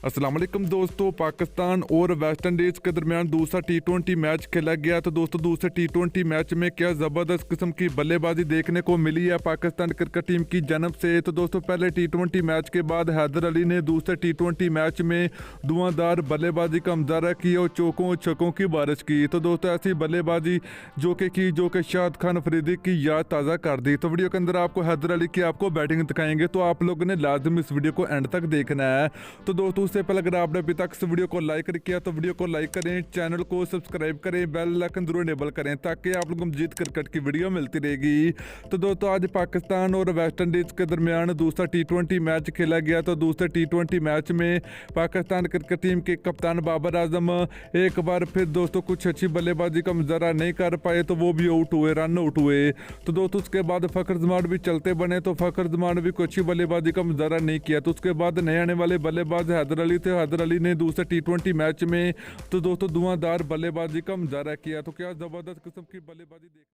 अस्सलाम वालेकुम दोस्तों, पाकिस्तान और वेस्ट इंडीज़ के दरमियान दूसरा टी20 मैच खेला गया। तो दोस्तों दूसरे टी20 मैच में क्या ज़बरदस्त किस्म की बल्लेबाजी देखने को मिली है पाकिस्तान क्रिकेट टीम की जानब से। तो दोस्तों पहले टी20 मैच के बाद हैदर अली ने दूसरे टी20 मैच में धुआंधार बल्लेबाजी का मुजाहरा किया और चौकों और छक्कों की बारिश की। तो दोस्तों ऐसी बल्लेबाजी जो कि शाद खान अफरीदी की याद ताज़ा कर दी। तो वीडियो के अंदर आपको हैदर अली की आपको बैटिंग दिखाएंगे, तो आप लोगों ने लाजम इस वीडियो को एंड तक देखना है। तो दोस्तों उससे पहले अगर आपने अभी तक इस वीडियो को लाइक किया तो वीडियो को लाइक करें, चैनल को सब्सक्राइब करें, बेल आइकन जरूर इनेबल करें ताकि आप लोगों को मजीद क्रिकेट की वीडियो मिलती रहेगी। तो दोस्तों आज पाकिस्तान और वेस्ट इंडीज़ के दरमियान दूसरा टी20 मैच खेला गया। तो दूसरे टी20 मैच में पाकिस्तान क्रिकेट टीम के कप्तान बाबर आजम एक बार फिर दोस्तों कुछ अच्छी बल्लेबाजी का मुजाहरा नहीं कर पाए, तो वो भी आउट हुए, रन आउट हुए। तो दोस्तों उसके बाद फखर जमान भी चलते बने, तो फखर जमान भी कोई अच्छी बल्लेबाजी का मुजाहरा नहीं किया। तो उसके बाद नए आने वाले बल्लेबाज हैदर अली थे। हैदर अली ने दूसरे टी20 मैच में तो दोस्तों धुआंधार बल्लेबाजी का मुजाहरा किया। तो क्या जबरदस्त किस्म की बल्लेबाजी देख